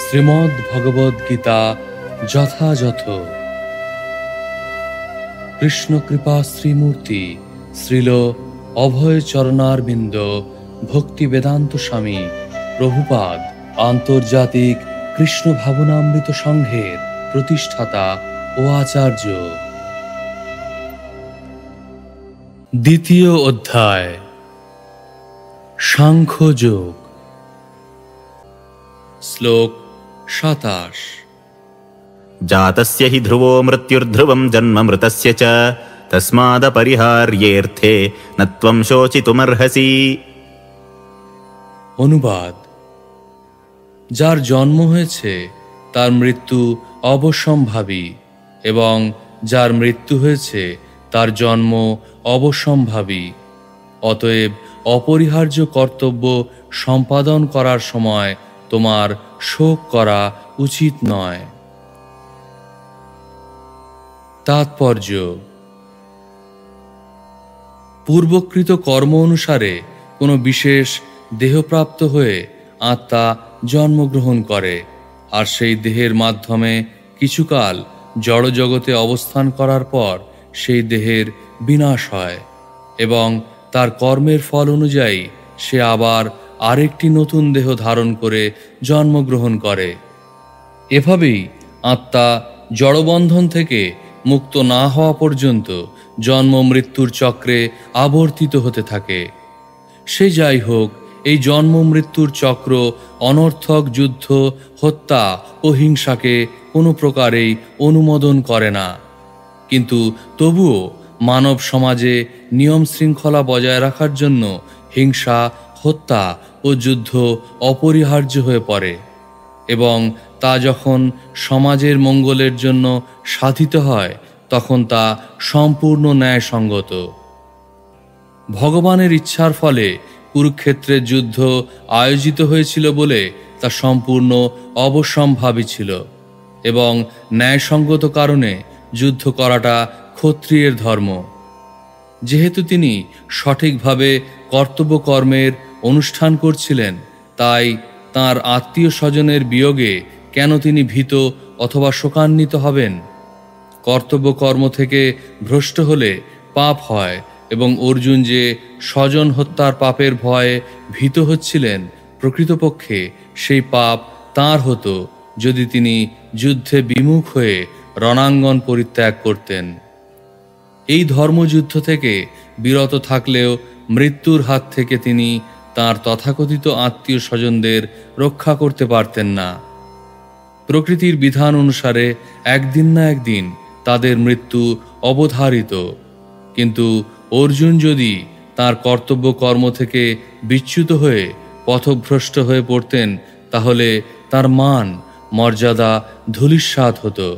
শ্রীমদ্ ভগবদ গীতা যথাযথ। কৃষ্ণ কৃপা শ্রীমূর্তি শ্রীল অভয় চরণারবিন্দ ভক্তি বেদান্ত স্বামী প্রভুপাদ আন্তর্জাতিক কৃষ্ণ ভাবনামৃত সংঘের প্রতিষ্ঠাতা ও আচার্য। দ্বিতীয় অধ্যায়, সাংখ্যযোগ। শ্লোক 27। জাতস্য হি ধ্রুবো মৃত্যুর্ধ্রুবম জন্ম মৃতস্য চ তস্মাদপরিহার্যের্থে ন ত্বং শোচিতুমর্হসি। অনুবাদ: যার জন্ম হয়েছে তার মৃত্যু অবশ্যম্ভাবী, এবং যার মৃত্যু হয়েছে তার জন্ম অবশ্যম্ভাবী। অতএব অপরিহার্য কর্তব্য সম্পাদন করার সময় তোমার শোক করা উচিত নয়। তাৎপর্য: পূর্বকৃত কর্ম অনুসারে কোনো বিশেষ দেহপ্রাপ্ত হয়ে আত্মা জন্মগ্রহণ করে, আর সেই দেহের মাধ্যমে কিছুকাল জড়জগতে অবস্থান করার পর সেই দেহের বিনাশ হয়, এবং তার কর্মের ফল অনুযায়ী সে আবার আরেকটি নতুন দেহ ধারণ করে জন্মগ্রহণ করে। এভাবেই আত্মা জড়বন্ধন থেকে মুক্ত না হওয়া পর্যন্ত জন্ম মৃত্যুর চক্রে আবর্তিত হতে থাকে। সে যাই হোক, এই জন্ম মৃত্যুর চক্র অনর্থক যুদ্ধ, হত্যা ও হিংসাকে কোনো প্রকারেই অনুমোদন করে না। কিন্তু তবুও মানব সমাজে নিয়ম শৃঙ্খলা বজায় রাখার জন্য হিংসা, হত্যা ও যুদ্ধ অপরিহার্য হয়ে পড়ে, এবং তা যখন সমাজের মঙ্গলের জন্য সাধিত হয় তখন তা সম্পূর্ণ ন্যায়সঙ্গত। ভগবানের ইচ্ছার ফলে কুরুক্ষেত্রের যুদ্ধ আয়োজিত হয়েছিল বলে তা সম্পূর্ণ অবশ্যম্ভাবী ছিল, এবং ন্যায়সঙ্গত কারণে যুদ্ধ করাটা ক্ষত্রিয়ের ধর্ম। যেহেতু তিনি সঠিকভাবে কর্তব্য কর্মের অনুষ্ঠান করছিলেন, তাই তাঁর আত্মীয় স্বজনের বিয়োগে কেন তিনি ভীত অথবা শোকান্বিত হবেন? কর্তব্য কর্ম থেকে ভ্রষ্ট হলে পাপ হয়, এবং অর্জুন যে স্বজন হত্যার পাপের ভয়ে ভীত হচ্ছিলেন, প্রকৃতপক্ষে সেই পাপ তাঁর হতো যদি তিনি যুদ্ধে বিমুখ হয়ে রণাঙ্গন পরিত্যাগ করতেন। এই ধর্মযুদ্ধ থেকে বিরত থাকলেও মৃত্যুর হাত থেকে তিনি তাঁর তথাকথিত আত্মীয় স্বজনদের রক্ষা করতে পারতেন না। প্রকৃতির বিধান অনুসারে একদিন না একদিন তাদের মৃত্যু অবধারিত, কিন্তু অর্জুন যদি তাঁর কর্তব্য কর্ম থেকে বিচ্যুত হয়ে পথভ্রষ্ট হয়ে পড়তেন, তাহলে তার মান মর্যাদা ধূলিসাৎ হতো।